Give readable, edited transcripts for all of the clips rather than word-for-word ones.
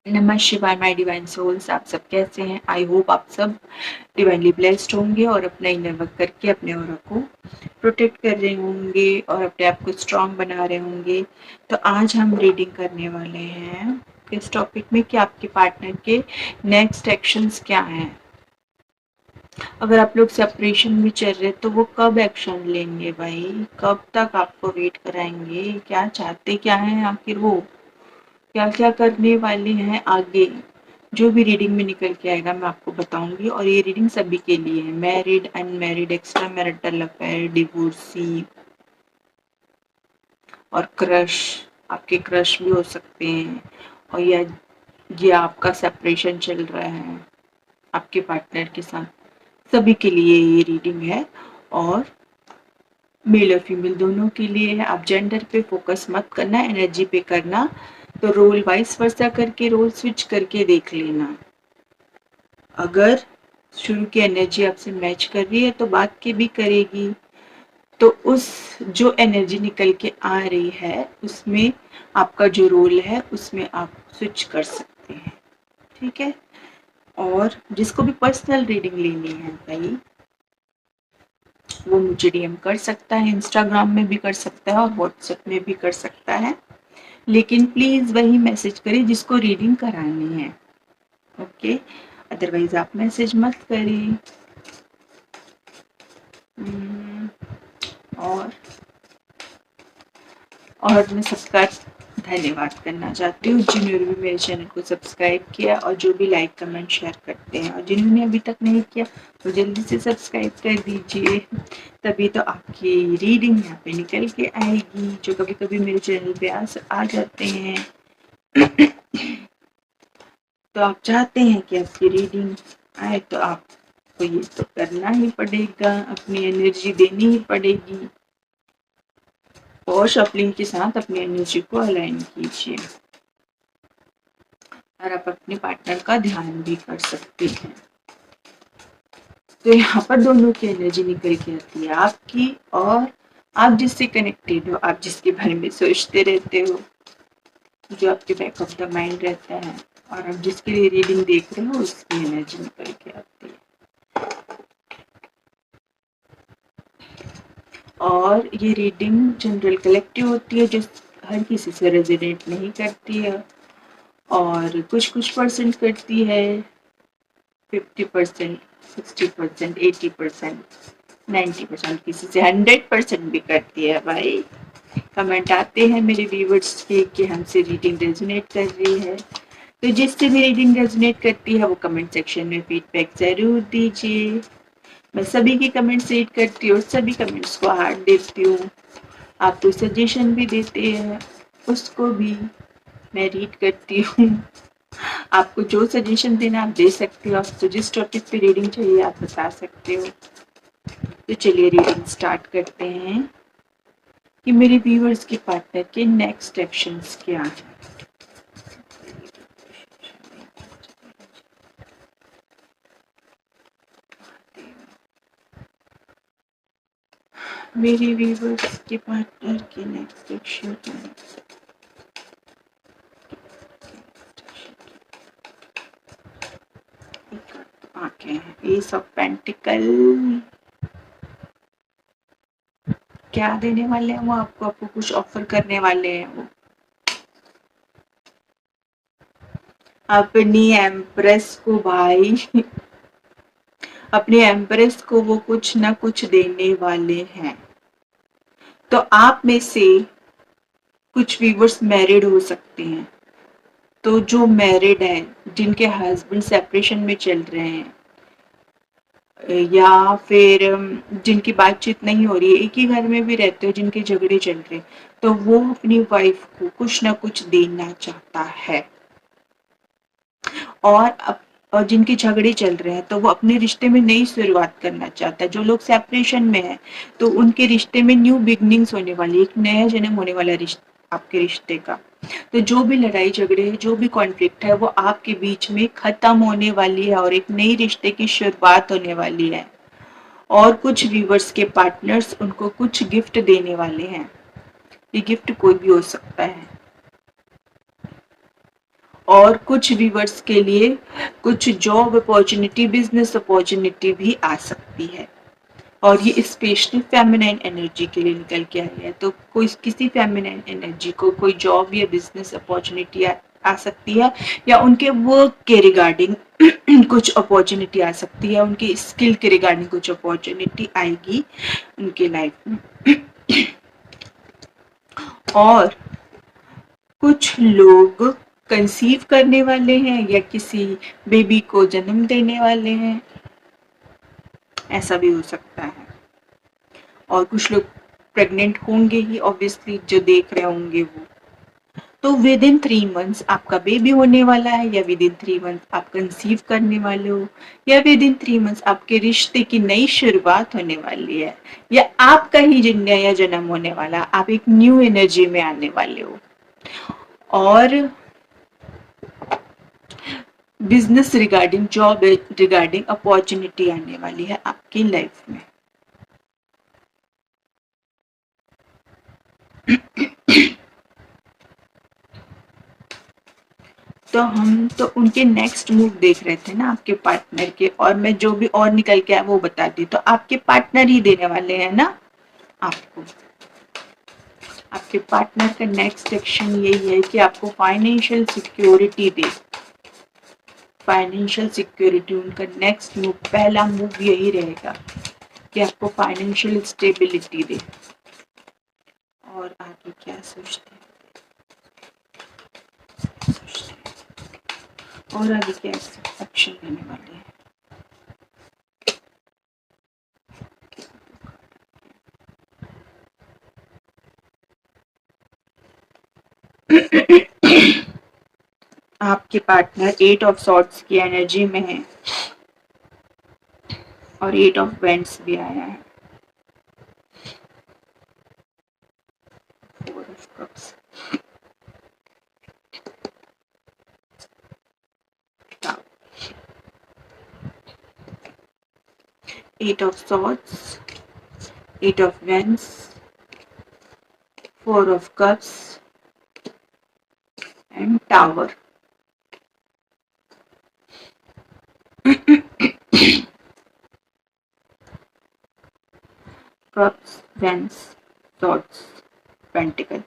नमः शिवाय my divine souls. आप सब कैसे हैं? आई होप आप सब डिवाइनली ब्लेस्ड होंगे और अपना इनर वर्क करके अपने ऑरा को प्रोटेक्ट कर रहे होंगे और अपने आप को स्ट्रांग बना रहे होंगे। तो आज हम रीडिंग करने वाले हैं इस टॉपिक में कि आपके पार्टनर के नेक्स्ट एक्शंस क्या हैं। अगर आप लोग सेपरेशन में चल रहे तो वो कब एक्शन लेंगे भाई? कब तक आपको वेट कराएंगे? क्या चाहते क्या हैं आखिर वो? क्या क्या करने वाले हैं आगे? जो भी रीडिंग में निकल के आएगा मैं आपको बताऊंगी। और ये रीडिंग सभी के लिए है, married, unmarried, extra marital affair, divorcee और क्रश। आपके क्रश भी हो सकते हैं। और ये आपका सेपरेशन चल रहा है आपके पार्टनर के साथ, सभी के लिए ये रीडिंग है। और मेल और फीमेल दोनों के लिए है। आप जेंडर पे फोकस मत करना, एनर्जी पे करना। तो रोल वाइस वर्सा करके, रोल स्विच करके देख लेना। अगर शुरू की एनर्जी आपसे मैच कर रही है तो बात की भी करेगी। तो उस जो एनर्जी निकल के आ रही है उसमें आपका जो रोल है उसमें आप स्विच कर सकते हैं। ठीक है। और जिसको भी पर्सनल रीडिंग लेनी है भाई, वो मुझे डीएम कर सकता है। इंस्टाग्राम में भी कर सकता है और व्हाट्सएप में भी कर सकता है। लेकिन प्लीज वही मैसेज करें जिसको रीडिंग करानी है। ओके। अदरवाइज आप मैसेज मत करें। और मैं सबका धन्यवाद करना चाहती हूँ जिन्होंने भी मेरे चैनल को सब्सक्राइब किया और जो भी लाइक कमेंट शेयर करते हैं। और जिन्होंने अभी तक नहीं किया तो जल्दी से सब्सक्राइब कर दीजिए, तभी तो आपकी रीडिंग यहाँ पे निकल के आएगी। जो कभी कभी मेरे चैनल पे आ जाते हैं तो आप चाहते हैं कि आपकी रीडिंग आए तो आपको ये तो करना ही पड़ेगा, अपनी एनर्जी देनी ही पड़ेगी। और शफलिंग के साथ अपनी एनर्जी को अलाइन कीजिए और आप अपने पार्टनर का ध्यान भी कर सकते हैं। तो यहाँ पर दोनों की एनर्जी निकल के आती है, आपकी और आप जिससे कनेक्टेड हो, आप जिसके बारे में सोचते रहते हो, जो आपके बैक ऑफ द माइंड रहता है, और आप जिसके लिए रीडिंग देख रहे हो उसकी एनर्जी निकल के आती है। और ये रीडिंग जनरल कलेक्टिव होती है, जो हर किसी से रेजोनेट नहीं करती है और कुछ परसेंट करती है। 50%, 60%, 80%, 90%, किसी से 100% भी करती है भाई। कमेंट आते हैं मेरे व्यूवर्स के कि हमसे रीडिंग रेजोनेट कर रही है। तो जिससे भी रीडिंग रेजोनेट करती है वो कमेंट सेक्शन में फीडबैक जरूर दीजिए। मैं सभी की कमेंट्स रीड करती हूँ और सभी कमेंट्स को हार्ट देती हूँ। आप कोई सजेशन भी देते हैं उसको भी मैं रीड करती हूँ। आपको जो सजेशन देना आप दे सकते हो। आपको जिस टॉपिक पे रीडिंग चाहिए आप बता सकते हो। तो चलिए रीडिंग स्टार्ट करते हैं कि मेरे व्यूअर्स के पार्टनर के नेक्स्ट एक्शंस क्या हैं। मेरे व्यूअर्स के पार्टनर के नेक्स्ट एक्शन क्या है? आके एस ऑफ पेंटिकल। क्या देने वाले हैं वो आपको कुछ ऑफर करने वाले हैं वो। अपनी एम्प्रेस को भाई अपनी एम्प्रेस को वो कुछ ना कुछ देने वाले हैं। तो आप में से कुछ व्यूवर्स मैरिड हो सकते हैं। तो जो मैरिड हैं, जिनके हस्बैंड सेपरेशन में चल रहे हैं या फिर जिनकी बातचीत नहीं हो रही है, एक ही घर में भी रहते हो, जिनके झगड़े चल रहे हैं, तो वो अपनी वाइफ को कुछ ना कुछ देना चाहता है। और जिनके झगड़े चल रहे हैं तो वो अपने रिश्ते में नई शुरुआत करना चाहता है। जो लोग सेपरेशन में है तो उनके रिश्ते में न्यू बिगनिंग्स होने वाली, एक नया जन्म होने वाला रिश्ता आपके रिश्ते का। तो जो भी लड़ाई झगड़े है, जो भी कॉन्फ्लिक्ट है, वो आपके बीच में खत्म होने वाली है और एक नई रिश्ते की शुरुआत होने वाली है। और कुछ व्यूवर्स के पार्टनर्स उनको कुछ गिफ्ट देने वाले हैं। ये गिफ्ट कोई भी हो सकता है। और कुछ व्यूवर्स के लिए कुछ जॉब अपॉर्चुनिटी, बिजनेस अपॉर्चुनिटी भी आ सकती है, और ये स्पेशली फेमिनाइन एनर्जी के लिए निकल के आई है। तो कोई किसी फेमिनाइन एनर्जी को कोई जॉब या बिजनेस अपॉर्चुनिटी आ सकती है, या उनके वर्क के रिगार्डिंग कुछ अपॉर्चुनिटी आ सकती है, उनकी स्किल के रिगार्डिंग कुछ अपॉर्चुनिटी आएगी उनके लाइफ में। और कुछ लोग कंसीव करने वाले हैं या किसी बेबी को जन्म देने वाले हैं, ऐसा भी हो सकता है। और कुछ लोग प्रेग्नेंट होंगे ही, ऑब्वियसली जो देख रहे होंगे वो। तो विद इन 3 मंथ्स आपका बेबी होने वाला है, या विद इन 3 मंथ्स आप कंसीव करने वाले हो, या विद इन 3 मंथ्स आपके रिश्ते की नई शुरुआत होने वाली है, या आपका ही नया जन्म होने वाला, आप एक न्यू एनर्जी में आने वाले हो। और business regarding, job regarding opportunity आने वाली है आपकी लाइफ में। तो हम तो उनके नेक्स्ट मूव देख रहे थे ना आपके पार्टनर के, और मैं जो भी और निकल के आया वो बता दी। तो आपके पार्टनर ही देने वाले हैं ना आपको। आपके पार्टनर का नेक्स्ट एक्शन यही है कि आपको फाइनेंशियल सिक्योरिटी दे। फाइनेंशियल सिक्योरिटी उनका नेक्स्ट मूव, पहला मूव यही रहेगा कि आपको फाइनेंशियल स्टेबिलिटी दे। और आगे क्या सोचते हैं, और आगे क्या एक्शन लेने वाले हैं। आपके पार्टनर 8 ऑफ सॉर्ड्स की एनर्जी में है, और 8 ऑफ वेंट्स भी आया है, 4 of cups, 8 of swords, 8 of wands, 4 of cups and tower. Cups, wands, swords, pentacle,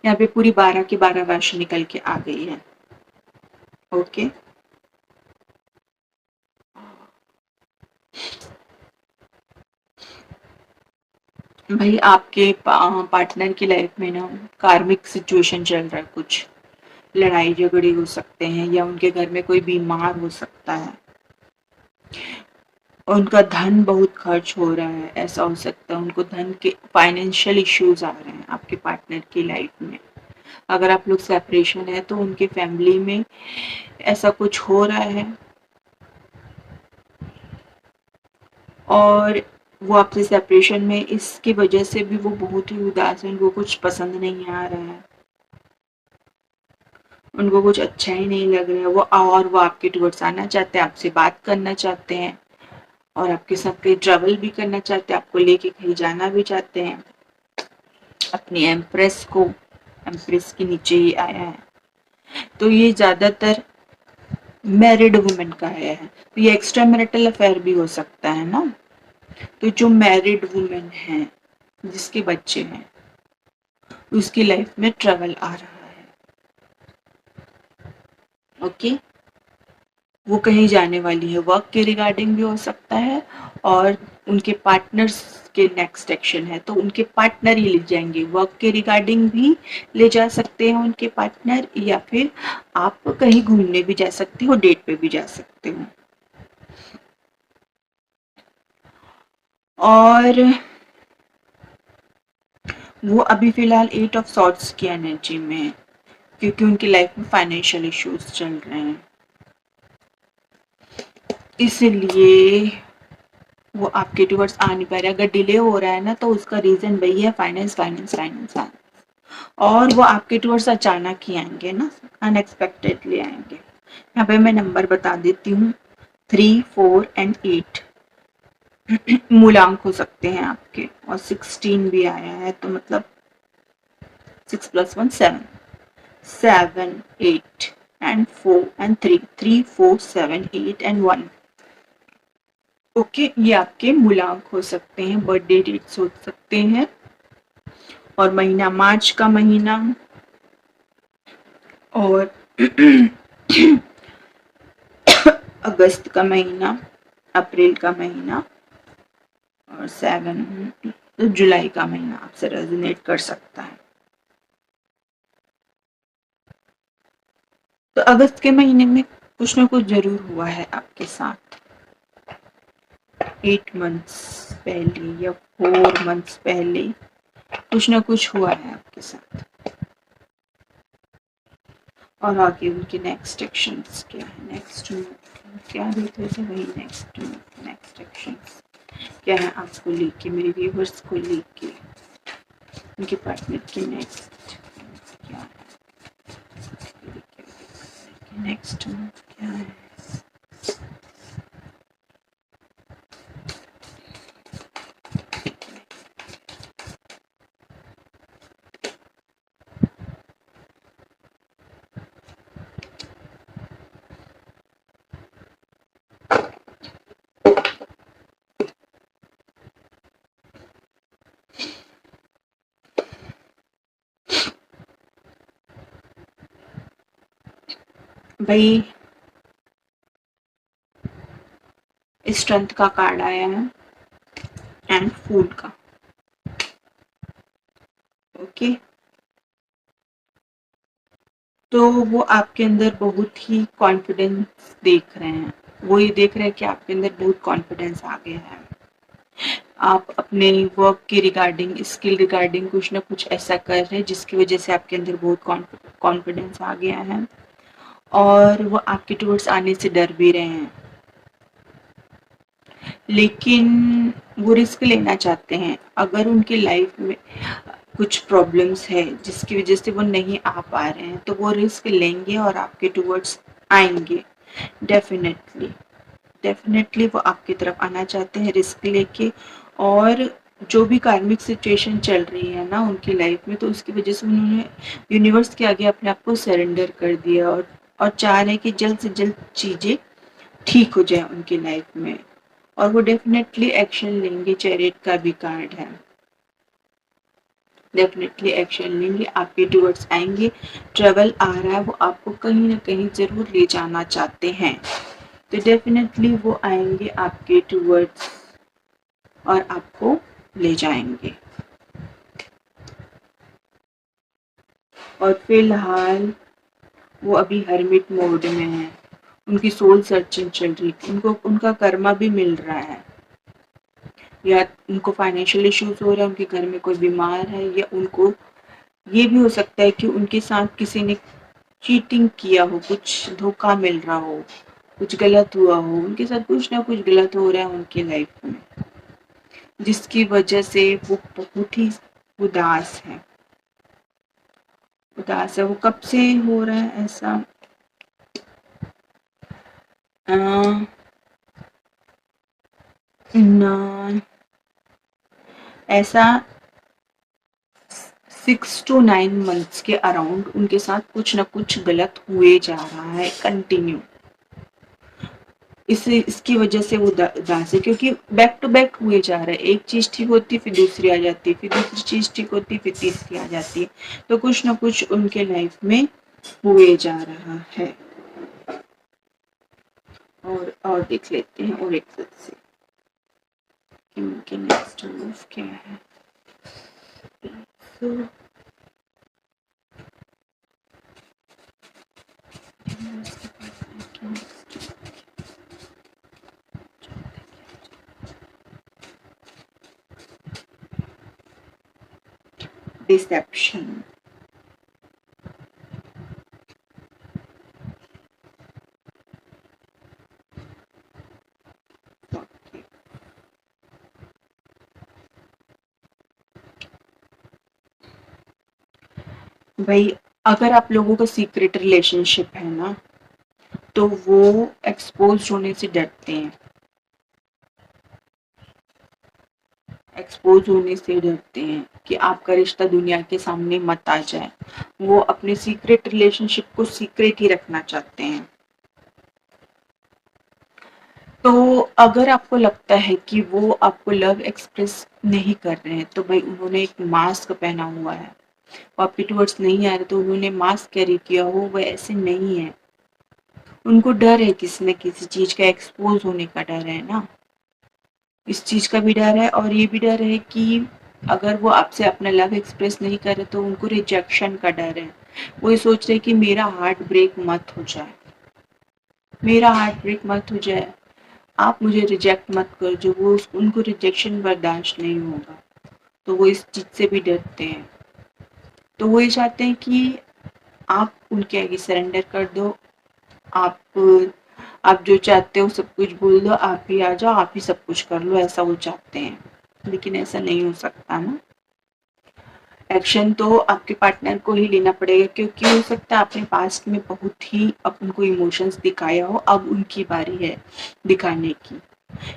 यहाँ पे पूरी 12 की 12 राशि निकल के आ गई है। ओके, भाई आपके पार्टनर की लाइफ में ना कार्मिक सिचुएशन चल रहा है, कुछ लड़ाई झगड़े हो सकते हैं, या उनके घर में कोई बीमार हो सकता है, उनका धन बहुत खर्च हो रहा है, ऐसा हो सकता है। उनको धन के फाइनेंशियल इश्यूज आ रहे हैं आपके पार्टनर की लाइफ में। अगर आप लोग सेपरेशन है तो उनके फैमिली में ऐसा कुछ हो रहा है, और वो आपसे सेपरेशन में इसकी वजह से भी वो बहुत ही उदास है, उनको कुछ पसंद नहीं आ रहा है, उनको कुछ अच्छा ही नहीं लग रहा है वो, और वो आपके टुवर्ड्स आना चाहते हैं, आपसे बात करना चाहते हैं, और आपके साथ कहीं ट्रैवल भी करना चाहते हैं, आपको लेके कहीं जाना भी चाहते हैं। अपनी एम्प्रेस को, एम्प्रेस के नीचे ही आया है, तो ये ज्यादातर मैरिड वुमेन का आया है। तो ये एक्स्ट्रा मैरिटल अफेयर भी हो सकता है ना। तो जो मैरिड वुमेन है जिसके बच्चे हैं, उसकी लाइफ में ट्रैवल आ रहा है। ओके, वो कहीं जाने वाली है, वर्क के रिगार्डिंग भी हो सकता है, और उनके पार्टनर्स के नेक्स्ट एक्शन है तो उनके पार्टनर ही ले जाएंगे। वर्क के रिगार्डिंग भी ले जा सकते हैं उनके पार्टनर, या फिर आप कहीं घूमने भी जा सकते हो, डेट पे भी जा सकते हो। और वो अभी फिलहाल 8 ऑफ सॉर्ड्स की एनर्जी में है, क्योंकि उनकी लाइफ में फाइनेंशियल इश्यूज चल रहे हैं, इसलिए वो आपके टुवर्ड्स आ नहीं पा रहे। अगर डिले हो रहा है ना तो उसका रीजन वही है, फाइनेंस फाइनेंस फाइनेंस। और वो आपके टुवर्ड्स अचानक ही आएंगे ना, अनएक्सपेक्टेडली आएंगे। यहाँ पे मैं नंबर बता देती हूँ, 3, 4 एंड 8 मूलांक हो सकते हैं आपके, और 16 भी आया है, तो मतलब 6 + 1 7, 7, 8 and 4 and 3, 3, 4, 7, 8 and 1. ओके, ये आपके मूलांक हो सकते हैं, बर्थडे डेट्स हो सकते हैं, और महीना मार्च का महीना, और अगस्त का महीना, अप्रैल का महीना, और 7 तो जुलाई का महीना आपसे रेजोनेट कर सकता है। तो अगस्त के महीने में कुछ ना कुछ जरूर हुआ है आपके साथ, 8 मंथ्स पहले या 4 मंथ्स पहले कुछ ना कुछ हुआ है आपके साथ। और आगे उनके नेक्स्ट एक्शंस क्या है, नेक्स्ट क्या देख रहे थे वही नेक्स्ट एक्शंस क्या है आपको लेके, मेरे व्यूवर्स को लेके, उनके पार्टनर के नेक्स्ट क्या है, नेक्स्ट क्या है। भाई स्ट्रेंथ का कार्ड आया है एंड फूड का। ओके, तो वो आपके अंदर बहुत ही कॉन्फिडेंस देख रहे हैं, वो ये देख रहे हैं कि आपके अंदर बहुत कॉन्फिडेंस आ गया है, आप अपने वर्क के रिगार्डिंग, स्किल रिगार्डिंग कुछ ना कुछ ऐसा कर रहे हैं जिसकी वजह से आपके अंदर बहुत कॉन्फिडेंस आ गया है, और वो आपके टूवर्ड्स आने से डर भी रहे हैं, लेकिन वो रिस्क लेना चाहते हैं। अगर उनकी लाइफ में कुछ प्रॉब्लम्स है जिसकी वजह से वो नहीं आ पा रहे हैं, तो वो रिस्क लेंगे और आपके टूवर्ड्स आएंगे। डेफिनेटली डेफिनेटली वो आपकी तरफ आना चाहते हैं रिस्क लेके, और जो भी कार्मिक सिचुएशन चल रही है ना उनकी लाइफ में, तो उसकी वजह से उन्होंने यूनिवर्स के आगे अपने आप को सरेंडर कर दिया, और चाह रहे हैं कि जल्द से जल्द चीज़ें ठीक हो जाए उनकी लाइफ में, और वो डेफिनेटली एक्शन लेंगे। चैरियट का भी कार्ड है, डेफिनेटली एक्शन लेंगे, आपके टूवर्ड्स आएंगे। ट्रेवल आ रहा है, वो आपको कहीं ना कहीं जरूर ले जाना चाहते हैं, तो डेफिनेटली वो आएंगे आपके टूवर्ड्स और आपको ले जाएंगे। और फिलहाल वो अभी हर्मिट मोड में है, उनकी सोल सर्चिंग चल रही है, उनको उनका कर्मा भी मिल रहा है, या उनको फाइनेंशियल इश्यूज हो रहा है, उनके घर में कोई बीमार है, या उनको ये भी हो सकता है कि उनके साथ किसी ने चीटिंग किया हो, कुछ धोखा मिल रहा हो, कुछ गलत हुआ हो, उनके साथ कुछ ना कुछ गलत हो रहा है उनकी लाइफ में, जिसकी वजह से वो बहुत ही उदास है। उदास है वो कब से हो रहा है ऐसा, न, ऐसा 6 to 9 मंथ्स के अराउंड उनके साथ कुछ ना कुछ गलत हुए जा रहा है कंटिन्यू। इसकी वजह से वो उदास है, क्योंकि बैक टू बैक हुए जा रहा है, एक चीज ठीक होती है फिर दूसरी आ जाती है, फिर दूसरी चीज ठीक होती है फिर तीसरी आ जाती है, तो कुछ ना कुछ उनके लाइफ में हुए जा रहा है। और देख लेते हैं और एक से कि उनके नेक्स्ट मूव क्या है। तो डिसेप्शन, भाई अगर आप लोगों का सीक्रेट रिलेशनशिप है ना, तो वो एक्सपोज होने से डरते हैं, एक्सपोज होने से डरते हैं कि आपका रिश्ता दुनिया के सामने मत आ जाए। वो अपने सीक्रेट रिलेशनशिप को सीक्रेट ही रखना चाहते हैं। तो अगर आपको लगता है कि वो आपको लव एक्सप्रेस नहीं कर रहे हैं, तो भाई उन्होंने एक मास्क पहना हुआ है। वो आपके टुवर्ड्स नहीं आ रहे तो उन्होंने मास्क कैरी किया हो, वो ऐसे नहीं है। उनको डर है, किसी न किसी चीज का एक्सपोज होने का डर है ना। इस चीज का भी डर है और ये भी डर है कि अगर वो आपसे अपना लव एक्सप्रेस नहीं कर रहे तो उनको रिजेक्शन का डर है। वो ये सोच रहे कि मेरा हार्ट ब्रेक मत हो जाए, मेरा हार्ट ब्रेक मत हो जाए, आप मुझे रिजेक्ट मत कर। जो वो उनको रिजेक्शन बर्दाश्त नहीं होगा, तो वो इस चीज से भी डरते हैं। तो वो ये चाहते हैं कि आप उनके आगे सरेंडर कर दो। आप आप जो चाहते हो सब कुछ बोल दो, आप ही आ जाओ, आप ही सब कुछ कर लो, ऐसा वो चाहते हैं। लेकिन ऐसा नहीं हो सकता ना। एक्शन तो आपके पार्टनर को ही लेना पड़ेगा, क्योंकि हो सकता है आपने पास्ट में बहुत ही उनको इमोशंस दिखाया हो, अब उनकी बारी है दिखाने की।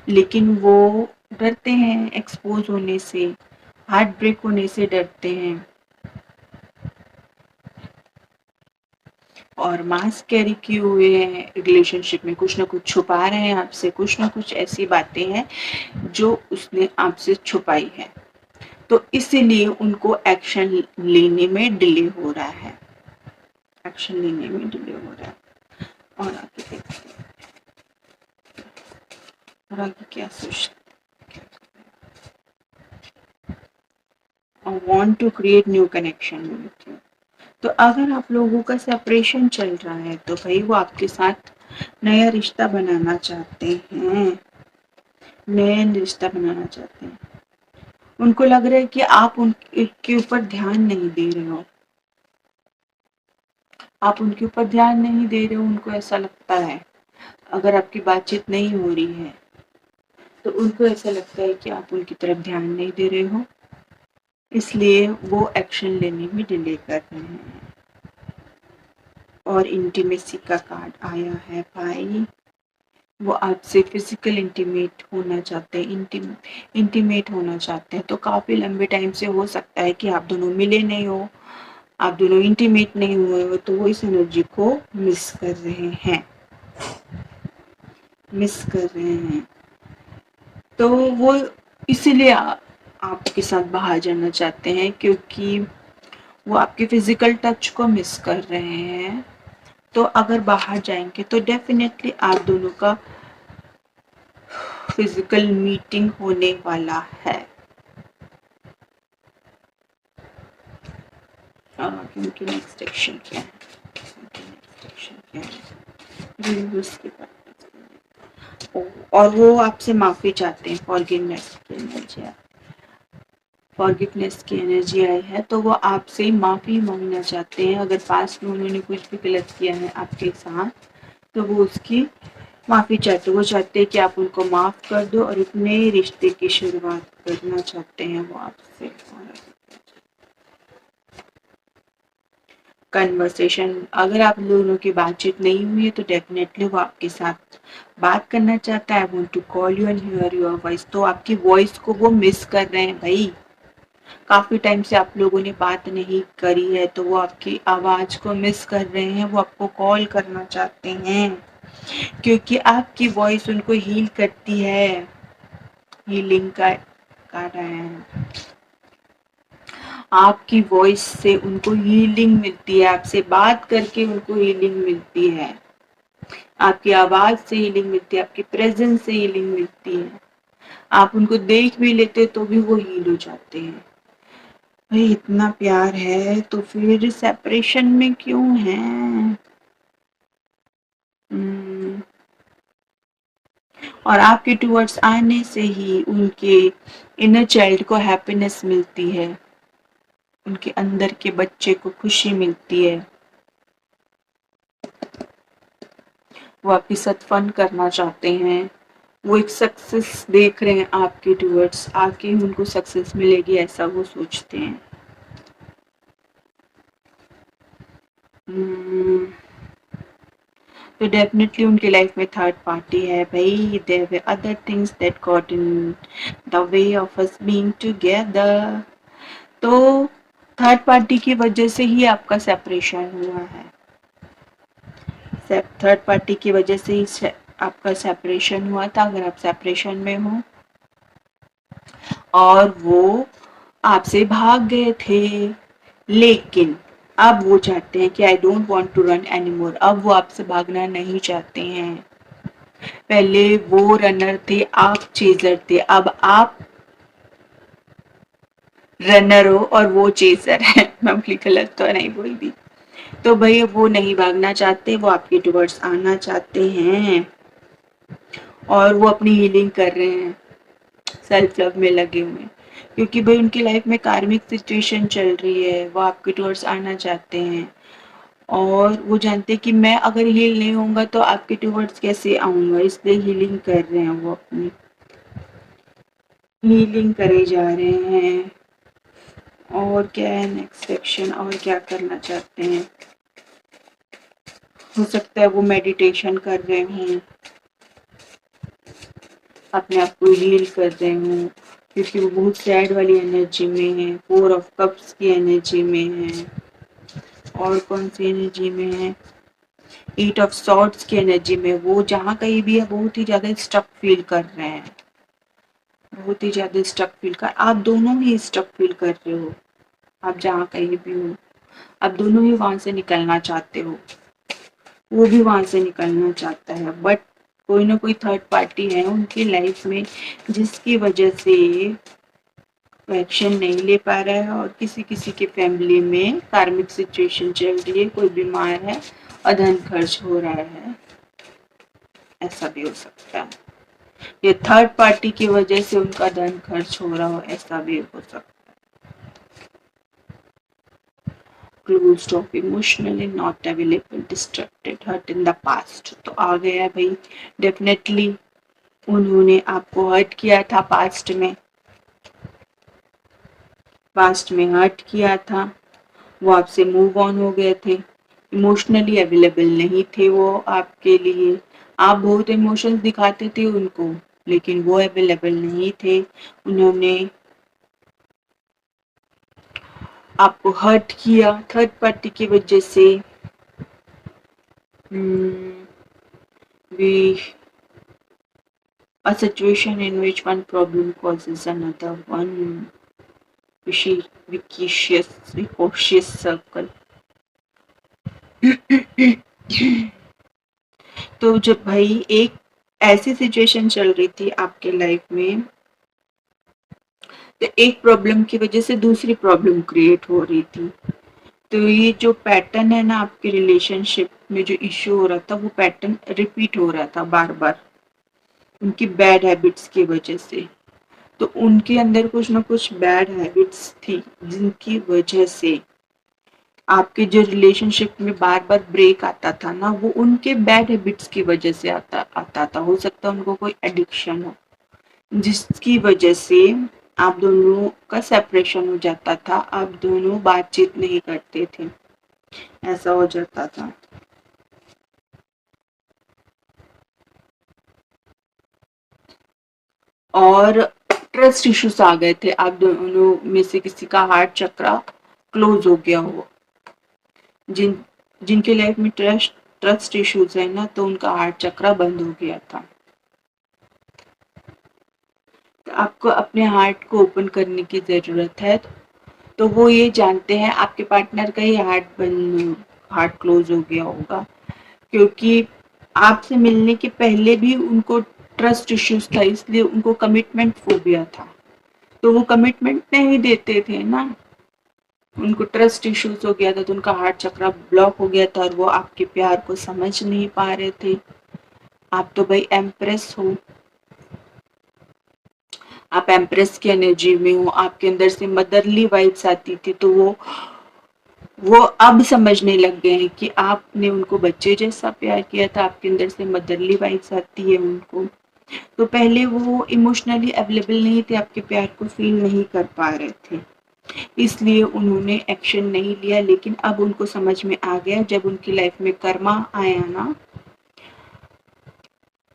लेकिन वो डरते हैं एक्सपोज होने से, हार्ट ब्रेक होने से डरते हैं और मास्क कैरी किए हुए हैं। रिलेशनशिप में कुछ ना कुछ छुपा रहे हैं आपसे, कुछ ना कुछ ऐसी बातें हैं जो उसने आपसे छुपाई है। तो इसीलिए उनको एक्शन लेने में डिले हो रहा है, एक्शन लेने में डिले हो रहा है। और आगे देखते हैं और आगे क्या सोचते हैं। Want to create new connection with you. तो अगर आप लोगों का सेपरेशन चल रहा है तो भाई वो आपके साथ नया रिश्ता बनाना चाहते हैं, नया रिश्ता बनाना चाहते हैं। उनको लग रहा है कि आप उनके ऊपर ध्यान नहीं दे रहे हो, आप उनके ऊपर ध्यान नहीं दे रहे हो। उनको ऐसा लगता है, अगर आपकी बातचीत नहीं हो रही है तो उनको ऐसा लगता है कि आप उनकी तरफ ध्यान नहीं दे रहे हो, इसलिए वो एक्शन लेने में डिले कर रहे हैं। और इंटीमेसी का कार्ड आया है भाई। वो आपसे फिजिकल इंटीमेट होना चाहते हैं, इंटीमेट होना चाहते हैं। तो काफी लंबे टाइम से हो सकता है कि आप दोनों मिले नहीं हो, आप दोनों इंटीमेट नहीं हुए हो, तो वो इस एनर्जी को मिस कर रहे हैं, मिस कर रहे हैं। तो वो इसीलिए आपके साथ बाहर जाना चाहते हैं, क्योंकि वो आपके फिजिकल टच को मिस कर रहे हैं। तो अगर बाहर जाएंगे तो डेफिनेटली आप दोनों का फिजिकल मीटिंग होने वाला है। और आगे उनकी नेक्स्ट एक्शन क्या है, नेक्स्ट एक्शन क्या है उसके बाद। और वो आपसे माफी चाहते हैं, फॉरगिवनेस की एनर्जी, फॉरगिवनेस की एनर्जी आई है। तो वो आपसे माफी मांगना चाहते हैं। अगर पास्ट में उन्होंने कुछ भी गलत किया है आपके साथ तो वो उसकी माफी चाहते, वो चाहते हैं कि आप उनको माफ कर दो और एक नए रिश्ते की शुरुआत करना चाहते हैं वो आपसे। कन्वर्सेशन, अगर आप दोनों की बातचीत नहीं हुई है तो डेफिनेटली वो आपके साथ बात करना चाहता है। I want to call you and hear your voice. तो आपकी वॉइस को वो मिस कर रहे हैं भाई। काफी टाइम से आप लोगों ने बात नहीं करी है तो वो आपकी आवाज को मिस कर रहे हैं। वो आपको कॉल करना चाहते हैं क्योंकि आपकी वॉइस उनको हील करती है। हीलिंग का कर रहे हैं, आपकी वॉइस से उनको हीलिंग मिलती है, आपसे बात करके उनको हीलिंग मिलती है, आपकी आवाज से हीलिंग मिलती है, आपकी प्रेजेंस से हीलिंग मिलती है। आप उनको देख भी लेते तो भी वो हील हो जाते हैं। भाई इतना प्यार है तो फिर सेपरेशन में क्यों है। और आपके टूवर्ड्स आने से ही उनके इनर चाइल्ड को हैप्पीनेस मिलती है, उनके अंदर के बच्चे को खुशी मिलती है। वो आपके साथ फन करना चाहते हैं, वो एक सक्सेस देख रहे हैं आपके टूवर्ड्स, आके उनको सक्सेस मिलेगी ऐसा वो सोचते हैं। तो डेफिनेटली उनकी लाइफ में थर्ड पार्टी है भाई। There were other things that got in the way of us being together. तो थर्ड पार्टी की वजह से ही आपका सेपरेशन हुआ है। थर्ड पार्टी की वजह से ही आपका सेपरेशन हुआ था। अगर आप सेपरेशन में हो और वो आपसे भाग गए थे, लेकिन अब वो चाहते हैं कि I don't want to run anymore. अब वो आपसे भागना नहीं चाहते हैं। पहले वो रनर थे, आप चेजर थे। अब आप रनर हो और वो चेजर है। मैं अपनी गलत तो नहीं बोल दी। तो भाई वो नहीं भागना चाहते, वो आपके टुवर्ड्स आना चाहते हैं और वो अपनी हीलिंग कर रहे हैं, सेल्फ लव में लगे हुए हैं। क्योंकि भाई उनकी लाइफ में कार्मिक सिचुएशन चल रही है, वो आपके टुवर्ड्स आना चाहते हैं और वो जानते हैं कि मैं अगर हील नहीं होऊंगा तो आपके टुवर्ड्स कैसे आऊंगा, इसलिए हीलिंग कर रहे हैं। वो अपनी हीलिंग करे जा रहे हैं। और क्या है नेक्स्ट सेक्शन, और क्या करना चाहते हैं? हो सकता है वो मेडिटेशन कर रहे हों, अपने आप को हील कर रहे हों, क्योंकि वो बहुत सैड वाली एनर्जी में है, 4 ऑफ कप्स की एनर्जी में है। और कौन सी एनर्जी में है? 8 ऑफ सॉर्ड्स की एनर्जी में। वो जहाँ कहीं भी है बहुत ही ज्यादा स्टक फील कर रहे हैं, बहुत ही ज्यादा स्टक फील कर। आप दोनों ही स्टक फील कर रहे हो। आप जहाँ कहीं भी हो, आप दोनों ही वहां से निकलना चाहते हो, वो भी वहां से निकलना चाहता है। बट कोई ना कोई थर्ड पार्टी है उनकी लाइफ में जिसकी वजह से वो एक्शन नहीं ले पा रहा है। और किसी किसी के फैमिली में कार्मिक सिचुएशन चल रही है, कोई बीमार है और धन खर्च हो रहा है, ऐसा भी हो सकता है। ये थर्ड पार्टी की वजह से उनका धन खर्च हो रहा हो, ऐसा भी हो सकता है। Closed off, emotionally not available, distracted, hurt in the past। तो आ गया भाई, डेफिनेटली उन्होंने आपको हर्ट किया था पास्ट में हर्ट किया था। वो आपसे मूव ऑन हो गए थे, इमोशनली अवेलेबल नहीं थे वो आपके लिए। आप बहुत इमोशंस दिखाते थे उनको, लेकिन वो अवेलेबल नहीं थे। उन्होंने आपको हर्ट किया थर्ड पार्टी की वजह से। A situation in which one problem causes another, one vicious circle। तो जब भाई एक ऐसी सिचुएशन चल रही थी आपके लाइफ में, तो एक प्रॉब्लम की वजह से दूसरी प्रॉब्लम क्रिएट हो रही थी। तो ये जो पैटर्न है ना आपके रिलेशनशिप में, जो इश्यू हो रहा था, वो पैटर्न रिपीट हो रहा था बार बार उनकी बैड हैबिट्स की वजह से। तो उनके अंदर कुछ ना कुछ बैड हैबिट्स थी जिनकी वजह से आपके जो रिलेशनशिप में बार बार ब्रेक आता था ना, वो उनके बैड हैबिट्स की वजह से आता था। हो सकता है उनको कोई एडिक्शन हो जिसकी वजह से आप दोनों का सेपरेशन हो जाता था, आप दोनों बातचीत नहीं करते थे, ऐसा हो जाता था। और ट्रस्ट इश्यूज आ गए थे, आप दोनों में से किसी का हार्ट चक्रा क्लोज हो गया हो। जिनके लाइफ में ट्रस्ट इश्यूज है ना, तो उनका हार्ट चक्रा बंद हो गया था। तो आपको अपने हार्ट को ओपन करने की जरूरत है। तो वो ये जानते हैं आपके पार्टनर का ही हार्ट क्लोज हो गया होगा, क्योंकि आपसे मिलने के पहले भी उनको ट्रस्ट इश्यूज था, इसलिए उनको कमिटमेंट फोबिया था। तो वो कमिटमेंट नहीं देते थे ना, उनको ट्रस्ट इश्यूज हो गया था, तो उनका हार्ट चक्रा ब्लॉक हो गया था और वो आपके प्यार को समझ नहीं पा रहे थे। आप तो भाई एम्प्रेस हो, आप एम्प्रेस की एनर्जी में हो, आपके अंदर से मदरली वाइब्स आती थी। तो वो अब समझने लग गए हैं कि आपने उनको बच्चे जैसा प्यार किया था, आपके अंदर से मदरली वाइब्स आती है उनको। तो पहले वो इमोशनली अवेलेबल नहीं थे, आपके प्यार को फील नहीं कर पा रहे थे, इसलिए उन्होंने एक्शन नहीं लिया। लेकिन अब उनको समझ में आ गया, जब उनकी लाइफ में कर्मा आया ना,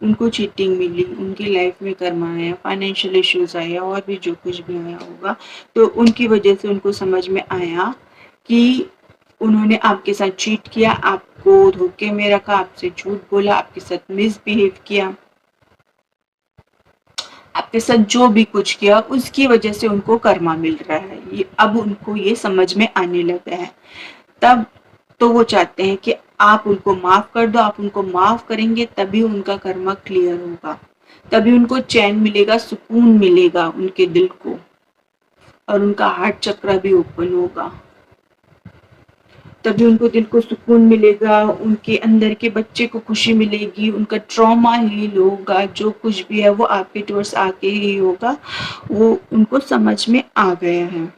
उनको चीटिंग मिली, उनकी लाइफ में कर्मा आया, फाइनेंशियल इश्यूज आए और भी जो कुछ भी आया होगा, तो उनकी वजह से उनको समझ में आया कि उन्होंने आपके साथ चीट किया, आपको धोखे में रखा, आपसे झूठ बोला, आपके साथ मिसबिहेव किया, आपके साथ जो भी कुछ किया उसकी वजह से उनको कर्मा मिल रहा है। ये अब उनको ये समझ में आने लगा है। तब तो वो चाहते हैं कि आप उनको माफ कर दो, आप उनको माफ करेंगे तभी उनका कर्मा क्लियर होगा, तभी उनको चैन मिलेगा, सुकून मिलेगा उनके दिल को, और उनका हार्ट चक्र भी ओपन होगा, तभी उनको दिल को सुकून मिलेगा, उनके अंदर के बच्चे को खुशी मिलेगी, उनका ट्रॉमा हील होगा, जो कुछ भी है वो आपके टूवर्ड्स आके ही होगा। वो उनको समझ में आ गया है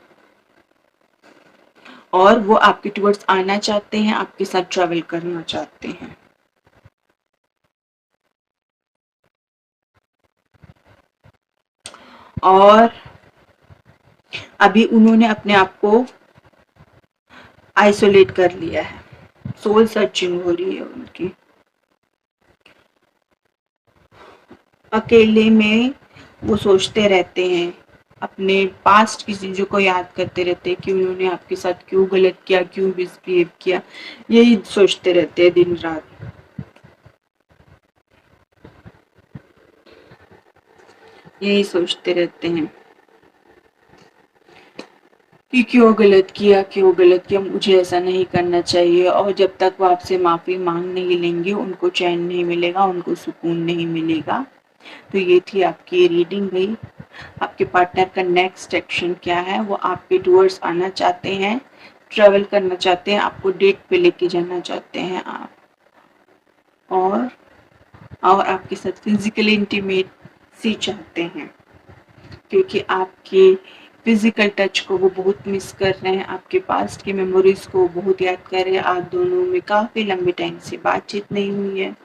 और वो आपके टूवर्ड्स आना चाहते हैं, आपके साथ ट्रैवल करना चाहते हैं। और अभी उन्होंने अपने आप को आइसोलेट कर लिया है, सोल सर्चिंग हो रही है उनकी, अकेले में वो सोचते रहते हैं, अपने पास्ट की चीजों को याद करते रहते हैं कि उन्होंने आपके साथ क्यों गलत किया, क्यों मिसबिहेव किया, यही सोचते रहते हैं दिन रात। यही सोचते रहते हैं कि क्यों गलत किया, मुझे ऐसा नहीं करना चाहिए। और जब तक वो आपसे माफी मांग नहीं लेंगे उनको चैन नहीं मिलेगा, उनको सुकून नहीं मिलेगा। तो ये थी आपकी रीडिंग भाई। आपके पार्टनर का नेक्स्ट एक्शन क्या है, वो आपके टूवर्ड्स आना चाहते हैं, ट्रेवल करना चाहते हैं, आपको डेट पे लेके जाना चाहते हैं आप, और आपके साथ फिजिकल इंटीमेसी चाहते हैं, क्योंकि आपके फिजिकल टच को वो बहुत मिस कर रहे हैं, आपके पास्ट की मेमोरीज को बहुत याद कर रहे हैं। आप दोनों में काफ़ी लंबे टाइम से बातचीत नहीं हुई है,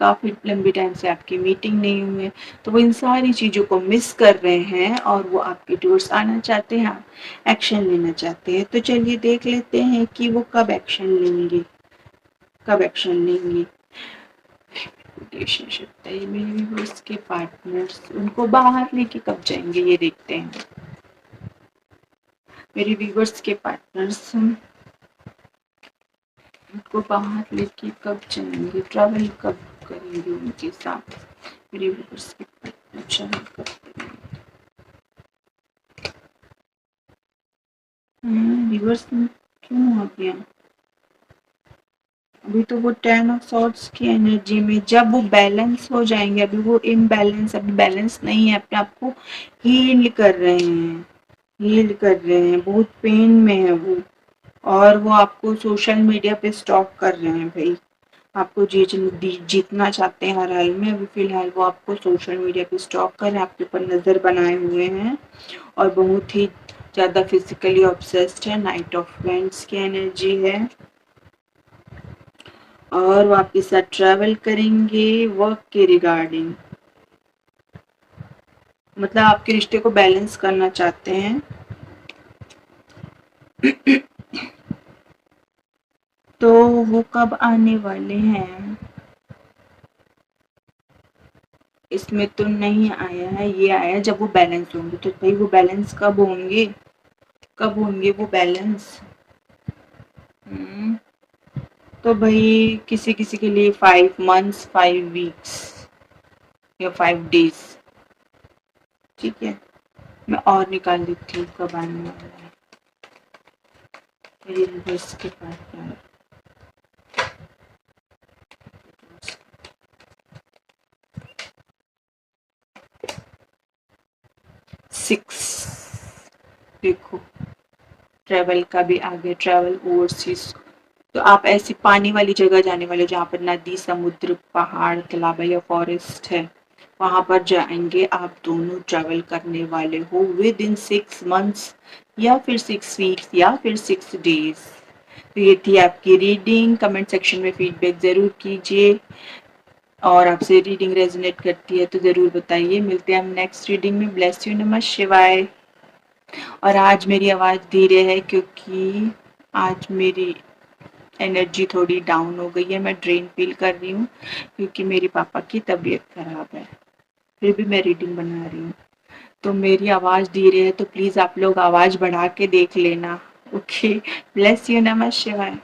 काफ़ी लंबे टाइम से आपकी मीटिंग नहीं हुई है, तो वो इन सारी चीज़ों को मिस कर रहे हैं और वो आपके टूर्स आना चाहते हैं, एक्शन लेना चाहते हैं। तो चलिए देख लेते हैं कि वो कब एक्शन लेंगे, कब एक्शन लेंगे। रिलेशनशिप है मेरे व्यूअर्स के पार्टनर्स, उनको बाहर लेके कब जाएंगे ये देखते हैं। मेरे व्यूअर्स के पार्टनर्स उनको बाहर लेके कब जाएंगे, ट्रैवल कब करेंगे उनके साथ। मेरे व्यूअर्स के पार्टनर ट्रैवल करते हैं। व्यूअर्स क्यों आ गया, अभी तो वो 10 ऑफ सॉर्ड्स की एनर्जी में, जब वो बैलेंस हो जाएंगे, अभी वो इम्बैलेंस, अभी बैलेंस नहीं है, अपने आप को हील कर रहे हैं, हील कर रहे हैं, बहुत पेन में है वो, और वो आपको सोशल मीडिया पे स्टॉक कर रहे हैं भाई, आपको जीतना चाहते हैं हर हाल में। अभी फिलहाल वो आपको सोशल मीडिया पे स्टॉक कर रहे हैं, आपके ऊपर नज़र बनाए हुए हैं और बहुत ही ज़्यादा फिजिकली ऑब्सेस्ड है। नाइट ऑफ वेंट्स की एनर्जी है और वो आपके साथ ट्रैवल करेंगे वर्क के रिगार्डिंग, मतलब आपके रिश्ते को बैलेंस करना चाहते हैं। तो वो कब आने वाले हैं इसमें तो नहीं आया है, ये आया जब वो बैलेंस होंगे। तो भाई वो बैलेंस कब होंगे, कब होंगे वो बैलेंस। तो भाई किसी किसी के लिए 5 मंथ्स 5 वीक्स या 5 डेज, ठीक है। मैं और निकाल देती हूँ कब आने वाला है मेरे यूनिवर्स के पार्टनर। सिक्स, देखो ट्रेवल का भी आगे, ट्रेवल ओवरसीज। तो आप ऐसी पानी वाली जगह जाने वाले जहाँ पर नदी, समुद्र, पहाड़, तालाब या फॉरेस्ट है, वहां पर जाएंगे आप दोनों, ट्रेवल करने वाले हो विद इन 6 मंथ्स या फिर 6 वीक्स या फिर 6 डेज। तो ये थी आपकी रीडिंग। कमेंट सेक्शन में फीडबैक जरूर कीजिए और आपसे रीडिंग रेजोनेट करती है तो जरूर बताइए। मिलते हैं हम नेक्स्ट रीडिंग में। ब्लेस यू, नमः शिवाय। और आज मेरी आवाज धीरे है क्योंकि आज मेरी एनर्जी थोड़ी डाउन हो गई है, मैं ड्रेन फील कर रही हूँ क्योंकि मेरे पापा की तबीयत खराब है। फिर भी मैं रीडिंग बना रही हूँ। तो मेरी आवाज़ धीरे है तो प्लीज़ आप लोग आवाज़ बढ़ा के देख लेना। ओके, ब्लेस यू, नमः शिवाय।